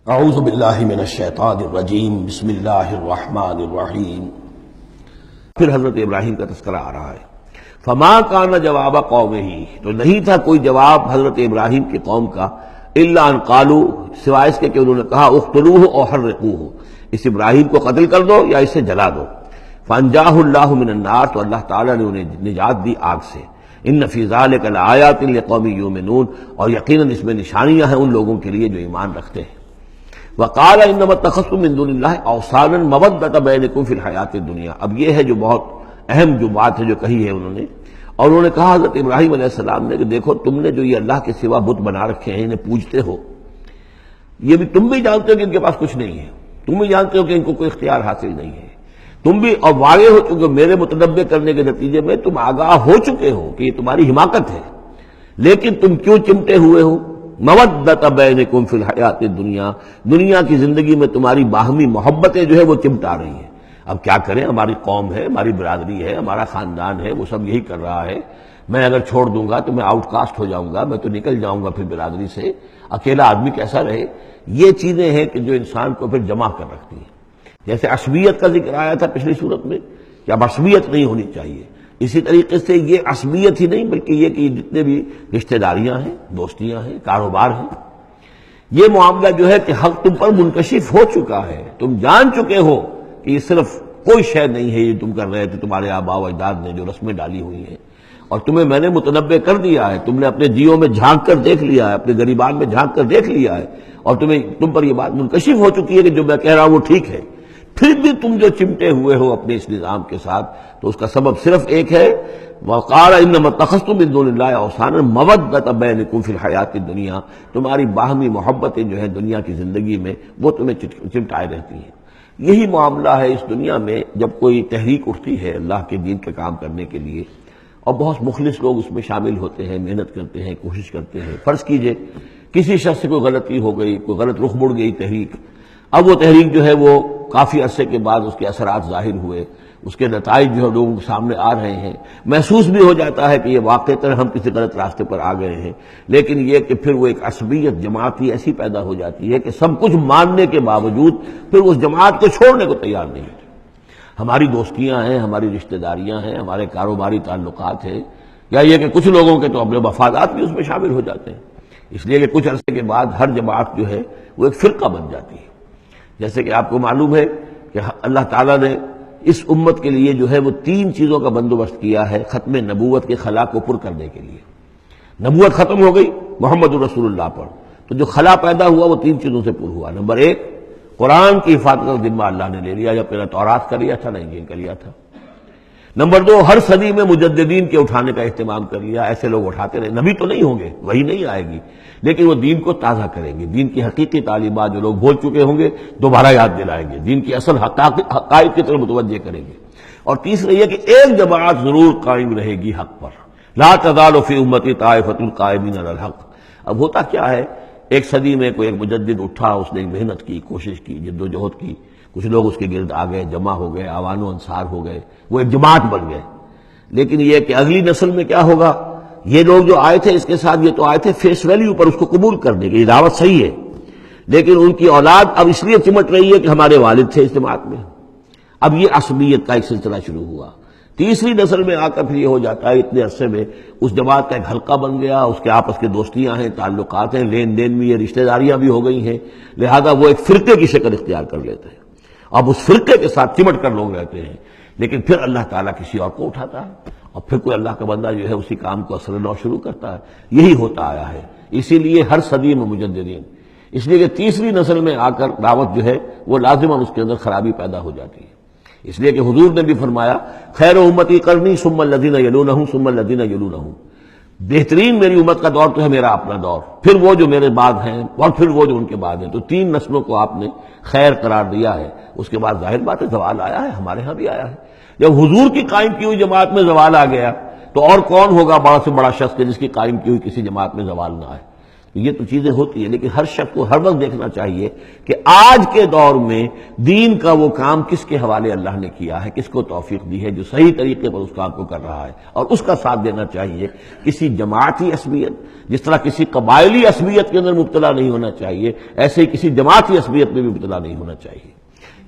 اعوذ باللہ من الشیطان الرجیم بسم اللہ الرحمن الرحیم۔ پھر حضرت ابراہیم کا تذکرہ آ رہا ہے۔ فما کان جواب قومہ، تو نہیں تھا کوئی جواب حضرت ابراہیم کی قوم کا، الا ان قالوا، سوائے اس کے کہ انہوں نے کہا اقتلوہ او حرقوہ، اس ابراہیم کو قتل کر دو یا اسے جلا دو۔ فانجاہ اللہ من النار، تو اللہ تعالیٰ نے انہیں نجات دی آگ سے۔ ان فی ذلک لآیات لقوم یؤمنون، اور یقیناً اس میں نشانیاں ہیں ان لوگوں کے لیے جو ایمان رکھتے ہیں۔ وقال انما اتخذتم من دون اللہ اوثانا مودۃ بینکم فی الحیاۃ الدنیا، اب یہ ہے جو بہت اہم جو بات ہے جو کہی ہے انہوں نے، اور انہوں نے کہا حضرت ابراہیم علیہ السلام نے کہ دیکھو تم نے جو یہ اللہ کے سوا بت بنا رکھے ہیں، انہیں پوجتے ہو، یہ بھی تم بھی جانتے ہو کہ ان کے پاس کچھ نہیں ہے، تم بھی جانتے ہو کہ ان کو کوئی اختیار حاصل نہیں ہے، تم بھی اور واقع ہو چکے میرے متنبع کرنے کے نتیجے میں تم آگاہ ہو چکے ہو کہ یہ تمہاری حماقت ہے، لیکن تم کیوں چمٹے ہوئے ہو؟ مودۃ بینکم فی الحیات الدنیا، دنیا کی زندگی میں تمہاری باہمی محبتیں جو ہے وہ چمٹا رہی ہیں۔ اب کیا کریں، ہماری قوم ہے، ہماری برادری ہے، ہمارا خاندان ہے، وہ سب یہی کر رہا ہے، میں اگر چھوڑ دوں گا تو میں آؤٹ کاسٹ ہو جاؤں گا، میں تو نکل جاؤں گا پھر برادری سے، اکیلا آدمی کیسا رہے۔ یہ چیزیں ہیں کہ جو انسان کو پھر جمع کر رکھتی ہیں۔ جیسے عصبیت کا ذکر آیا تھا پچھلی صورت میں کہ اب عصبیت نہیں ہونی چاہیے، اسی طریقے سے یہ عصبیت ہی نہیں بلکہ یہ کہ جتنے بھی رشتہ داریاں ہیں، دوستیاں ہیں، کاروبار ہیں، یہ معاملہ جو ہے کہ حق تم پر منکشف ہو چکا ہے، تم جان چکے ہو کہ یہ صرف کوئی شے نہیں ہے یہ تم کر رہے تھے، تمہارے آباء و اجداد نے جو رسمیں ڈالی ہوئی ہیں، اور تمہیں میں نے متنبع کر دیا ہے، تم نے اپنے جیوں میں جھانک کر دیکھ لیا ہے، اپنے گریبان میں جھانک کر دیکھ لیا ہے، اور تم پر یہ بات منکشف ہو چکی ہے کہ جو میں کہہ رہا ہوں وہ ٹھیک ہے، پھر بھی تم جو چمٹے ہوئے ہو اپنے اس نظام کے ساتھ، تو اس کا سبب صرف ایک ہے، وقال انما اتخذتم من دون اللہ اوثانا مودۃ بینکم فی الحیات الدنیا، تمہاری باہمی محبتیں جو ہیں دنیا کی زندگی میں وہ تمہیں چمٹائے رہتی ہیں۔ یہی معاملہ ہے اس دنیا میں جب کوئی تحریک اٹھتی ہے اللہ کے دین کا کام کرنے کے لیے، اور بہت مخلص لوگ اس میں شامل ہوتے ہیں، محنت کرتے ہیں، کوشش کرتے ہیں۔ فرض کیجئے کسی شخص سے کوئی غلطی ہو گئی، کوئی غلط رخ مڑ گئی تحریک، اب وہ تحریک جو ہے وہ کافی عرصے کے بعد اس کے اثرات ظاہر ہوئے، اس کے نتائج جو ہے لوگوں کے سامنے آ رہے ہیں، محسوس بھی ہو جاتا ہے کہ یہ واقعتاً ہم کسی غلط راستے پر آ گئے ہیں، لیکن یہ کہ پھر وہ ایک عصبیت جماعتی ایسی پیدا ہو جاتی ہے کہ سب کچھ ماننے کے باوجود پھر اس جماعت کو چھوڑنے کو تیار نہیں ہوتے۔ ہماری دوستیاں ہیں، ہماری رشتہ داریاں ہیں، ہمارے کاروباری تعلقات ہیں، یا یہ کہ کچھ لوگوں کے تو اپنے مفادات بھی اس میں شامل ہو جاتے ہیں، اس لیے کہ کچھ عرصے کے بعد ہر جماعت جو ہے وہ ایک فرقہ بن جاتی ہے۔ جیسے کہ آپ کو معلوم ہے کہ اللہ تعالیٰ نے اس امت کے لیے جو ہے وہ 3 چیزوں کا بندوبست کیا ہے ختم نبوت کے خلا کو پر کرنے کے لیے۔ نبوت ختم ہو گئی محمد رسول اللہ پر، تو جو خلا پیدا ہوا وہ 3 چیزوں سے پر ہوا۔ نمبر 1، قرآن کی حفاظت کا ذمہ اللہ نے لے لیا، یا پہلا تورات کا لیا تھا نہ انجیل کا لیا تھا۔ نمبر 2، ہر صدی میں مجددین کے اٹھانے کا اہتمام کر لیا، ایسے لوگ اٹھاتے رہے، نبی تو نہیں ہوں گے، وہی نہیں آئے گی، لیکن وہ دین کو تازہ کریں گے، دین کی حقیقی تعلیمات جو لوگ بھول چکے ہوں گے دوبارہ یاد دلائیں گے، دین کی اصل حقائق کی طرف متوجہ کریں گے۔ اور تیسرا یہ کہ ایک جماعت ضرور قائم رہے گی حق پر، لا تزال فی امتی طائفۃ قائمین علی الحق۔ اب ہوتا کیا ہے، ایک صدی میں کوئی ایک مجدد اٹھا، اس نے محنت کی، کوشش کی، جد و جہد کی، کچھ لوگ اس کے گرد آ گئے، جمع ہو گئے، اعوان و انصار ہو گئے، وہ ایک جماعت بن گئے، لیکن یہ کہ اگلی نسل میں کیا ہوگا، یہ لوگ جو آئے تھے اس کے ساتھ یہ تو آئے تھے فیس ویلیو پر اس کو قبول کرنے کی، یہ دعوت صحیح ہے، لیکن ان کی اولاد اب اس لیے چمٹ رہی ہے کہ ہمارے والد تھے اس جماعت میں، اب یہ عصبیت کا ایک سلسلہ شروع ہوا۔ تیسری نسل میں آ کر پھر یہ ہو جاتا ہے اتنے عرصے میں اس جماعت کا ایک حلقہ بن گیا، اس کے آپس کے دوستیاں ہیں، تعلقات ہیں، لین دین بھی ہے، رشتہ داریاں بھی ہو گئی ہیں، لہذا وہ ایک فرقے کی شکل اختیار کر لیتے ہیں، اب اس فرقے کے ساتھ چمٹ کر لوگ رہتے ہیں، لیکن پھر اللہ تعالیٰ کسی اور کو اٹھاتا ہے، اور پھر کوئی اللہ کا بندہ جو ہے اسی کام کو اثر نو شروع کرتا ہے۔ یہی ہوتا آیا ہے، اسی لیے ہر صدی میں مجددین، اس لیے کہ تیسری نسل میں آ کر دعوت جو ہے وہ لازماً اس کے اندر خرابی پیدا ہو جاتی ہے، اس لیے کہ حضور نے بھی فرمایا خیر امتی قرنی ثم الذین یلونہم ثم الذین یلونہم، بہترین میری امت کا دور تو ہے میرا اپنا دور، پھر وہ جو میرے بعد ہیں، اور پھر وہ جو ان کے بعد ہیں، تو 3 نسلوں کو آپ نے خیر قرار دیا ہے۔ اس کے بعد ظاہر بات ہے زوال آیا ہے، ہمارے ہاں بھی آیا ہے، جب حضور کی قائم کی ہوئی جماعت میں زوال آ گیا تو اور کون ہوگا بڑا سے بڑا شخص جس کی قائم کی ہوئی کسی جماعت میں زوال نہ آئے۔ یہ تو چیزیں ہوتی ہیں، لیکن ہر شخص کو ہر وقت دیکھنا چاہیے کہ آج کے دور میں دین کا وہ کام کس کے حوالے اللہ نے کیا ہے، کس کو توفیق دی ہے جو صحیح طریقے پر اس کام کو کر رہا ہے، اور اس کا ساتھ دینا چاہیے۔ کسی جماعتی عصبیت، جس طرح کسی قبائلی عصبیت کے اندر مبتلا نہیں ہونا چاہیے، ایسے ہی کسی جماعتی عصبیت میں بھی مبتلا نہیں ہونا چاہیے۔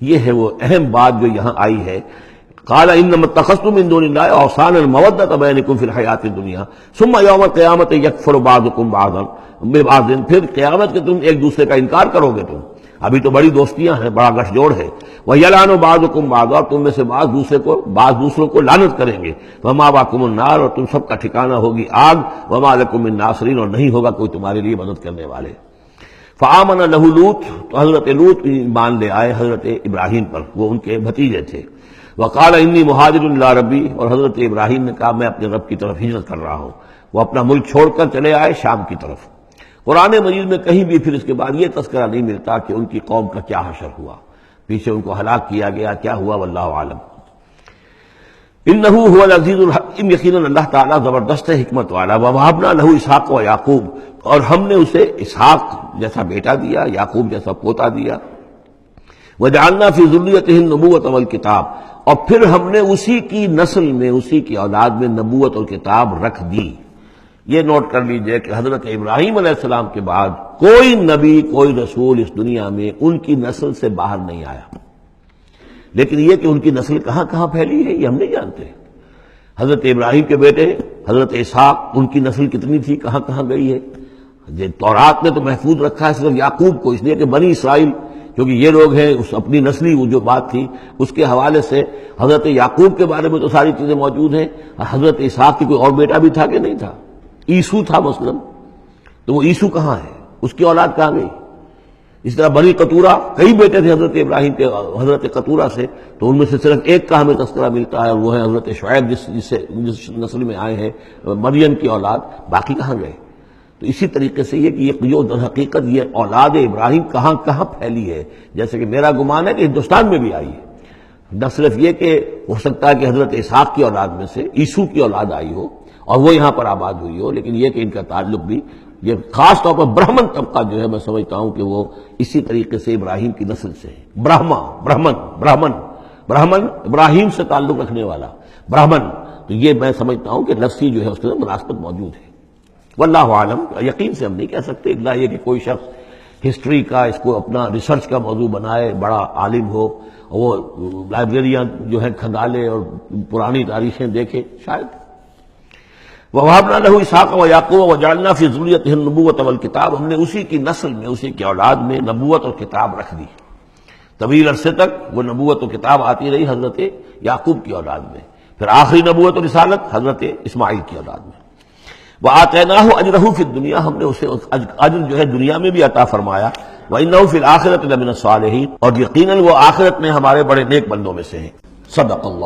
یہ ہے وہ اہم بات جو یہاں آئی ہے۔ قال انما اتخذتم من دون الله اوثانا المودة بينكم في الحیات الدنیا ثم یوم القیامة یکفر بعضکم بعضا ببعض، پھر قیامت کے تم ایک دوسرے کا انکار کرو گے، تم ابھی تو بڑی دوستیاں ہیں، بڑا گٹھ جوڑ ہے، وَيَلْعَنُ بَعْضُكُمْ بعضا، تم میں سے بعض دوسروں کو لعنت کریں گے، وَمَأْوَاكُمُ النَّارُ، اور تم سب کا ٹھکانہ ہوگی آگ، وَمَا لَكُم مِّن نَاصِرِينَ، اور نہیں ہوگا کوئی تمہارے لیے مدد کرنے والے۔ فآمن لہ لوط، تو حضرت لوط ایمان لے آئے حضرت ابراہیم پر، وہ ان کے بھتیجے تھے۔ وقال انی مہاجر الی ربی، اور حضرت ابراہیم نے کہا میں اپنے رب کی طرف ہجرت کر رہا ہوں۔ وہ اپنا ملک چھوڑ کر چلے آئے شام کی طرف۔ قرآن مجید میں کہیں بھی پھر اس کے بعد یہ تذکرہ نہیں ملتا کہ ان کی قوم کا کیا حشر ہوا، پیچھے ان کو ہلاک کیا گیا، کیا ہوا، واللہ عالم۔ انہ هو العزیز الحکیم، یقیناً اللہ تعالیٰ زبردست ہے، حکمت والا۔ ووہبنا لہ اسحاق و یعقوب، اور ہم نے اسے اسحاق جیسا بیٹا دیا، یعقوب جیسا پوتا دیا۔ وجعلنا فی ذریتہ النبوۃ والکتاب، اور پھر ہم نے اسی کی نسل میں، اسی کی اولاد میں نبوت اور کتاب رکھ دی۔ یہ نوٹ کر لیجئے کہ حضرت ابراہیم علیہ السلام کے بعد کوئی نبی، کوئی رسول اس دنیا میں ان کی نسل سے باہر نہیں آیا، لیکن یہ کہ ان کی نسل کہاں کہاں پھیلی ہے یہ ہم نہیں جانتے۔ حضرت ابراہیم کے بیٹے حضرت اسحاق، ان کی نسل کتنی تھی، کہاں کہاں گئی ہے؟ تورات میں تو محفوظ رکھا ہے صرف یعقوب کو، اس لیے کہ بنی اسرائیل کیونکہ یہ لوگ ہیں، اس اپنی نسلی وہ جو بات تھی اس کے حوالے سے حضرت یعقوب کے بارے میں تو ساری چیزیں موجود ہیں۔ حضرت اسحاق کی کوئی اور بیٹا بھی تھا کہ نہیں تھا؟ عیسو تھا مثلا، تو وہ عیسو کہاں ہے، اس کی اولاد کہاں گئی؟ اس طرح بنی قطورہ، کئی بیٹے تھے حضرت ابراہیم کے حضرت قطورہ سے، تو ان میں سے صرف ایک کا ہمیں تذکرہ ملتا ہے، اور وہ ہے حضرت شعیب جس نسل میں آئے ہیں، مریم کی اولاد، باقی کہاں گئے؟ تو اسی طریقے سے یہ کہ یہ در حقیقت یہ اولاد ابراہیم کہاں کہاں پھیلی ہے، جیسے کہ میرا گمان ہے کہ ہندوستان میں بھی آئی ہے۔ نہ صرف یہ کہ ہو سکتا ہے کہ حضرت اسحاق کی اولاد میں سے عیسو کی اولاد آئی ہو اور وہ یہاں پر آباد ہوئی ہو، لیکن یہ کہ ان کا تعلق بھی یہ خاص طور پر برہمن طبقہ جو ہے، میں سمجھتا ہوں کہ وہ اسی طریقے سے ابراہیم کی نسل سے ہے۔ برہمن ابراہیم سے تعلق رکھنے والا برہمن، تو یہ میں سمجھتا ہوں کہ لفظی جو ہے اس کے اندر مناسبت موجود ہے۔ واللہ عالم، یقین سے ہم نہیں کہہ سکتے، الا یہ کہ کوئی شخص ہسٹری کا اس کو اپنا ریسرچ کا موضوع بنائے، بڑا عالم ہو، وہ لائبریریاں جو ہیں کھنگالے اور پرانی تاریخیں دیکھے، شاید۔ وَوَهَبْنَا لَهُ إِسْحَاقَ وَيَعْقُوبَ وَجَعَلْنَا فِي ذُرِّيَّتِهِ النُّبُوَّةَ وَالْكِتَابَ، ہم نے اسی کی نسل میں، اسی کی اولاد میں نبوت اور کتاب رکھ دی۔ طویل عرصے تک وہ نبوت و کتاب آتی رہی حضرت یعقوب کی اولاد میں، پھر آخری نبوت و رسالت حضرت اسماعیل کی اولاد میں۔ وَآتَيْنَاهُ أَجْرَهُ فِي الدُّنْيَا، ہم نے اسے اجر جو ہے دنیا میں بھی عطا فرمایا۔ وَإِنَّهُ فِي الْآخِرَةِ لَمِنَ الصَّالِحِينَ، اور یقیناً وہ آخرت میں ہمارے بڑے نیک بندوں میں سے ہیں۔ صدق اللہ۔